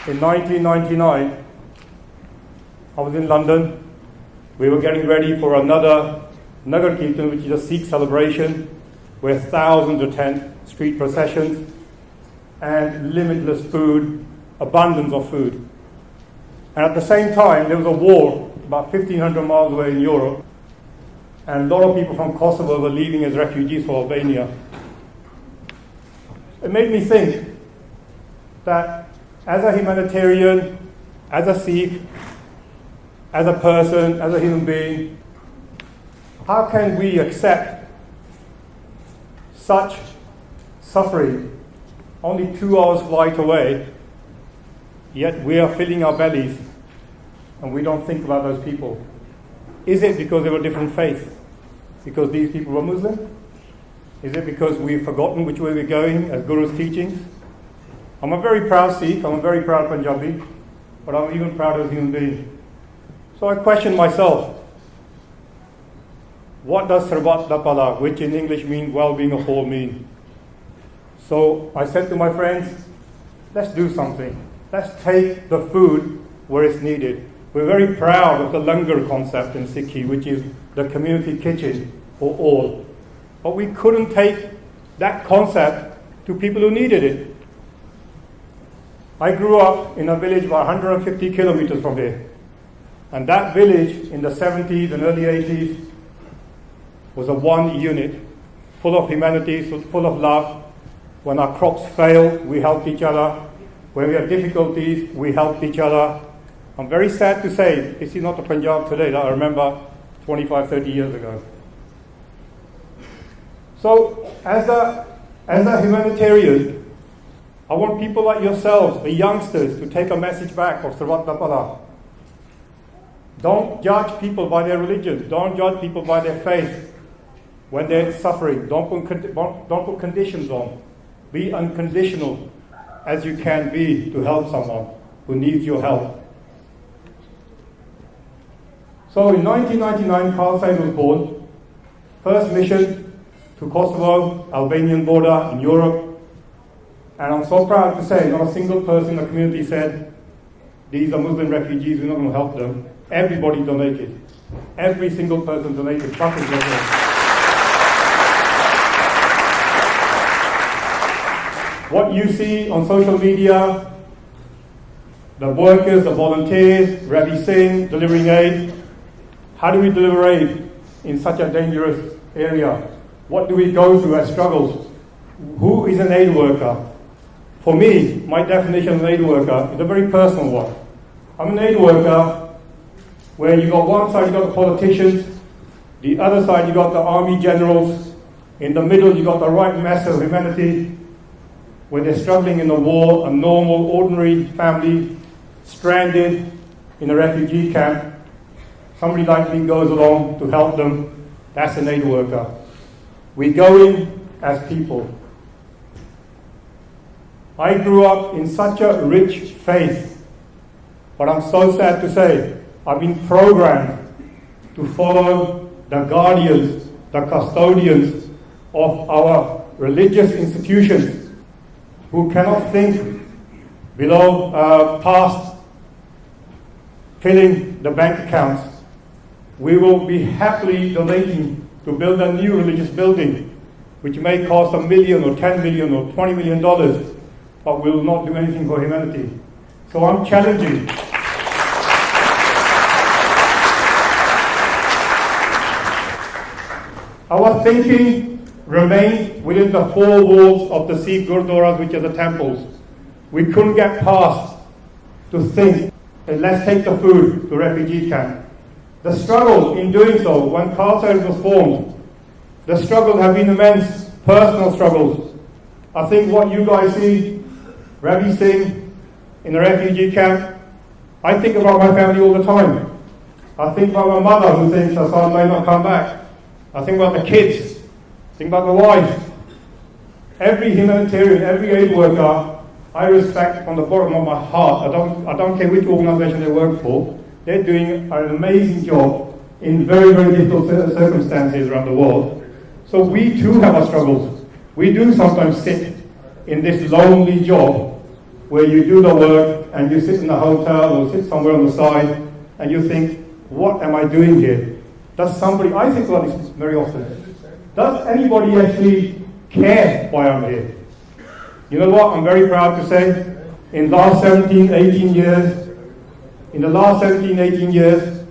in 1999, I was in London. We were getting ready for another Nagar Kirtan, which is a Sikh celebration, where thousands attend, street processions, and limitless food, abundance of food. And at the same time, there was a war about 1,500 miles away in Europe, and a lot of people from Kosovo were leaving as refugees for Albania. It made me think that as a humanitarian, as a Sikh, as a person, as a human being, how can we accept such suffering only 2 hours flight away, yet we are filling our bellies and we don't think about those people? Is it because they were different faiths? Because these people were Muslim? Is it because we've forgotten which way we're going as Guru's teachings? I'm a very proud Sikh, I'm a very proud Punjabi, but I'm even proud as a human being. So I question myself, what does Sarbat Da Bhalla, which in English means well-being of all, mean? So I said to my friends, let's do something. Let's take the food where it's needed. We're very proud of the langar concept in Sikhi, which is the community kitchen for all. But we couldn't take that concept to people who needed it. I grew up in a village about 150 kilometers from here. And that village in the 70s and early 80s was a one unit, full of humanity, full of love. When our crops failed, we helped each other. When we had difficulties, we helped each other. I'm very sad to say, this is not the Punjab today that I remember 25, 30 years ago. So, as a humanitarian, I want people like yourselves, the youngsters, to take a message back of Sarbat Da Bhalla. Don't judge people by their religion. Don't judge people by their faith when they're suffering. Don't put conditions on. Be unconditional as you can be to help someone who needs your help. So in 1999, Khalsa Aid was born. First mission to Kosovo, Albanian border in Europe. And I'm so proud to say, not a single person in the community said, these are Muslim refugees, we're not going to help them. Everybody donated. Every single person donated. What you see on social media, the workers, the volunteers, Ravi Singh delivering aid. How do we deliver aid in such a dangerous area? What do we go through as struggles? Who is an aid worker? For me, my definition of an aid worker is a very personal one. I'm an aid worker where you got one side, you got the politicians, the other side, you got the army generals, in the middle, you got the right mass of humanity, where they're struggling in the war, a normal, ordinary family, stranded in a refugee camp. Somebody like me goes along to help them. That's an aid worker. We go in as people. I grew up in such a rich faith, but I'm so sad to say, I've been programmed to follow the guardians, the custodians of our religious institutions who cannot think below past filling the bank accounts. We will be happily donating to build a new religious building, which may cost $1 million or $10 million or $20 million, but will not do anything for humanity. So I'm challenging. Our thinking remained within the four walls of the Sikh Gurdwaras, which are the temples. We couldn't get past to think, hey, let's take the food to refugee camp. The struggle in doing so, when Khalsa Aid was formed, the struggles have been immense, personal struggles. I think what you guys see, Ravi Singh in a refugee camp, I think about my family all the time. I think about my mother who thinks her son may not come back. I think about the kids, think about the wife. Every humanitarian, every aid worker, I respect from the bottom of my heart. I don't care which organization they work for. They're doing an amazing job in very, very difficult circumstances around the world. So we too have our struggles. We do sometimes sit in this lonely job where you do the work and you sit in a hotel or sit somewhere on the side and you think, what am I doing here? Does somebody, I think about this very often, does anybody actually care why I'm here? You know what, I'm very proud to say, in the last 17, 18 years,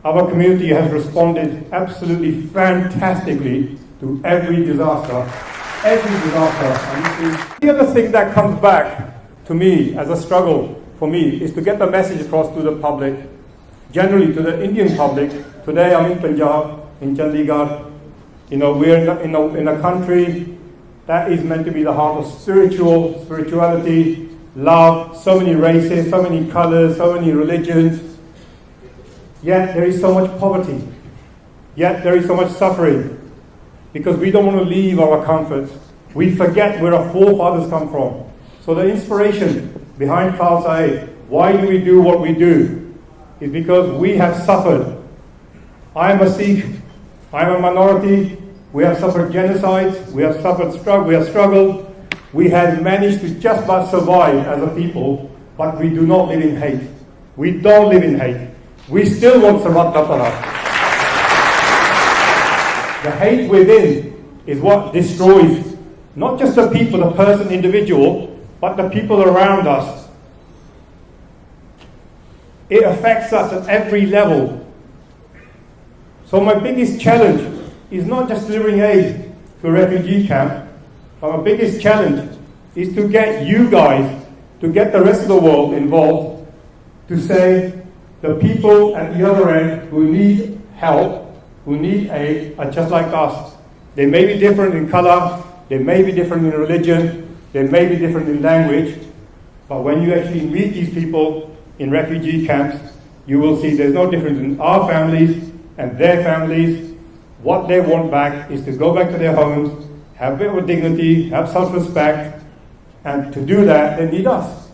our community has responded absolutely fantastically to every disaster. The other thing that comes back to me as a struggle for me is to get the message across to the public, generally to the Indian public. Today I'm in Punjab, in Chandigarh. You know, we're in a country that is meant to be the heart of spirituality, love, so many races, so many colors, so many religions. Yet there is so much poverty. Yet there is so much suffering. Because we don't want to leave our comforts. We forget where our forefathers come from. So the inspiration behind Khalsa Aid, why do we do what we do, is because we have suffered. I am a Sikh. I am a minority. We have suffered genocides. We have struggled. We have managed to just about survive as a people, but we do not live in hate. We don't live in hate. We still want Sarbat Da Bhalla. The hate within is what destroys not just the people, the person, individual, but the people around us. It affects us at every level. So my biggest challenge is not just delivering aid to a refugee camp, but my biggest challenge is to get you guys, to get the rest of the world involved, to say the people at the other end who need help, who need aid, are just like us. They may be different in color, they may be different in religion, they may be different in language, but when you actually meet these people in refugee camps, you will see there's no difference in our families and their families. What they want back is to go back to their homes, have a bit of dignity, have self-respect, and to do that, they need us.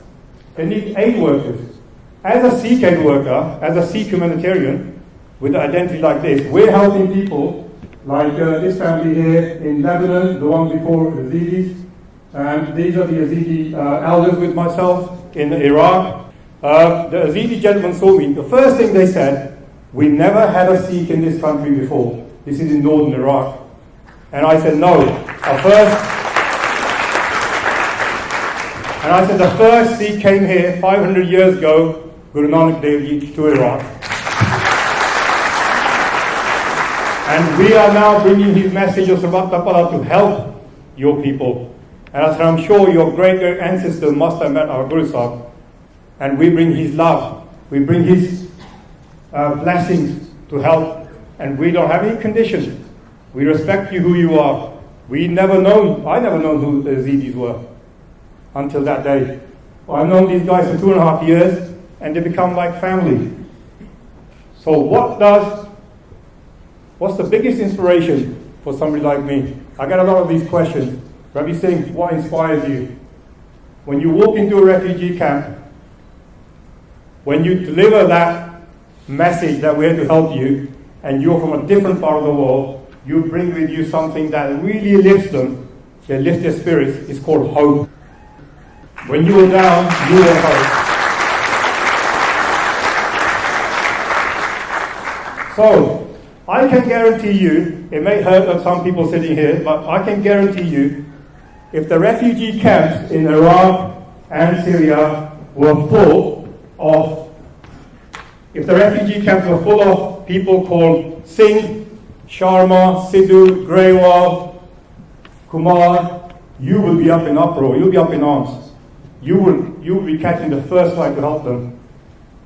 They need aid workers. As a Sikh aid worker, as a Sikh humanitarian, with an identity like this, we're helping people like this family here in Lebanon, the one before the Yazidis, and these are the Yazidi elders with myself in Iraq. The Yazidi gentleman saw me. The first thing they said, we never had a Sikh in this country before. This is in northern Iraq. And I said, no. The first Sikh came here 500 years ago, Guru Nanak Dev Ji, to Iraq. And we are now bringing his message of Sarbat Da Bhalla to help your people. And as I'm sure your great ancestors must have met our Guru Sahib. And we bring his love. We bring his blessings to help. And we don't have any conditions. We respect you who you are. I never known who the Yazidis were until that day. Well, I've known these guys for 2.5 years, and they become like family. So what's the biggest inspiration for somebody like me? I get a lot of these questions. Ravi Singh, what inspires you? When you walk into a refugee camp, when you deliver that message that we're here to help you, and you're from a different part of the world, you bring with you something that really lifts them, they lift their spirits. It's called hope. When you are down, you will hope. So, I can guarantee you, it may hurt some people sitting here, but I can guarantee you, if the refugee camps in Iraq and Syria were full of people called Singh, Sharma, Sidhu, Grewal, Kumar, you will be up in uproar, you'll be up in arms. You will be catching the first flight to help them.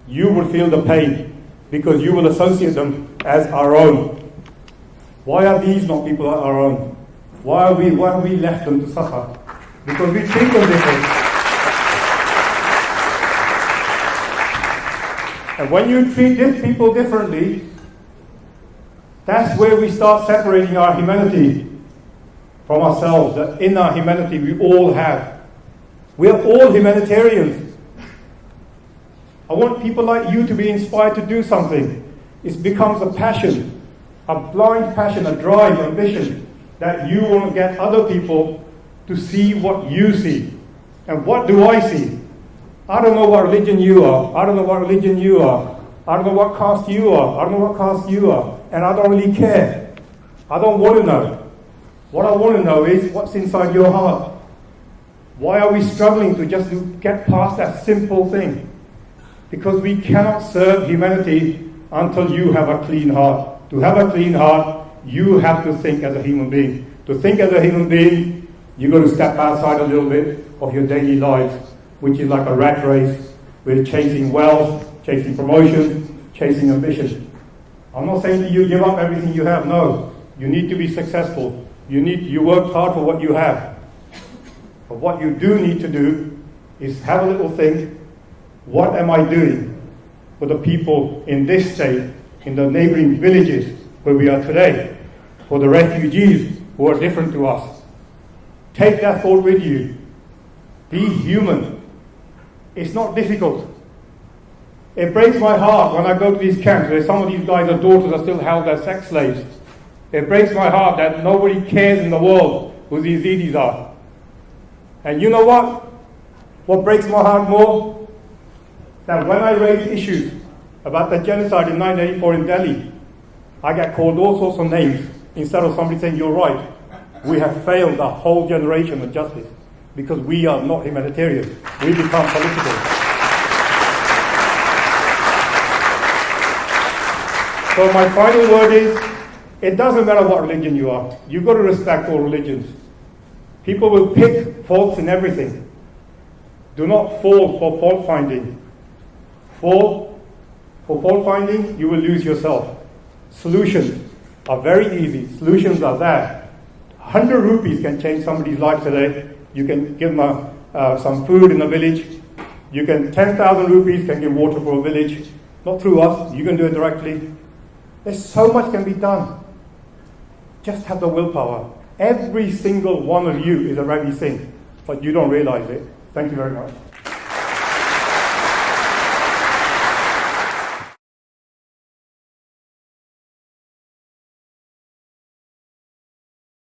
You will feel the pain because you will associate them as our own. Why are these not people our own? Why have we left them to suffer? Because we treat them different. And when you treat people differently, that's where we start separating our humanity from ourselves. The inner humanity we all have. We are all humanitarians. I want people like you to be inspired to do something. It becomes a passion, a blind passion, a drive, ambition, that you want to get other people to see what you see. And what do I see? I don't know what religion you are. I don't know what religion you are. I don't know what caste you are. I don't know what caste you are. And I don't really care. I don't want to know. What I want to know is what's inside your heart. Why are we struggling to just get past that simple thing? Because we cannot serve humanity until you have a clean heart. To have a clean heart, you have to think as a human being. To think as a human being, you've got to step outside a little bit of your daily lives, which is like a rat race. We're chasing wealth, chasing promotion, chasing ambition. I'm not saying that you give up everything you have. No, you need to be successful. You worked hard for what you have. But what you do need to do is have a little think. What am I doing for the people in this state, in the neighboring villages where we are today, for the refugees who are different to us? Take that thought with you. Be human. It's not difficult. It breaks my heart when I go to these camps where some of these guys' daughters are still held as sex slaves. It breaks my heart that nobody cares in the world who these Yazidis are. And you know what? What breaks my heart more? That when I raise issues about the genocide in 1984 in Delhi, I get called all sorts of names instead of somebody saying, you're right. We have failed a whole generation of justice because we are not humanitarian. We become political. So my final word is, it doesn't matter what religion you are. You've got to respect all religions. People will pick faults in everything. Do not fall for fault finding. Fall for fault finding, you will lose yourself. Solutions are very easy. Solutions are there. 100 rupees can change somebody's life today. You can give them some food in a village. 10,000 rupees can give water for a village. Not through us, you can do it directly. There's so much can be done. Just have the willpower. Every single one of you is a Ravi Singh, but you don't realize it. Thank you very much.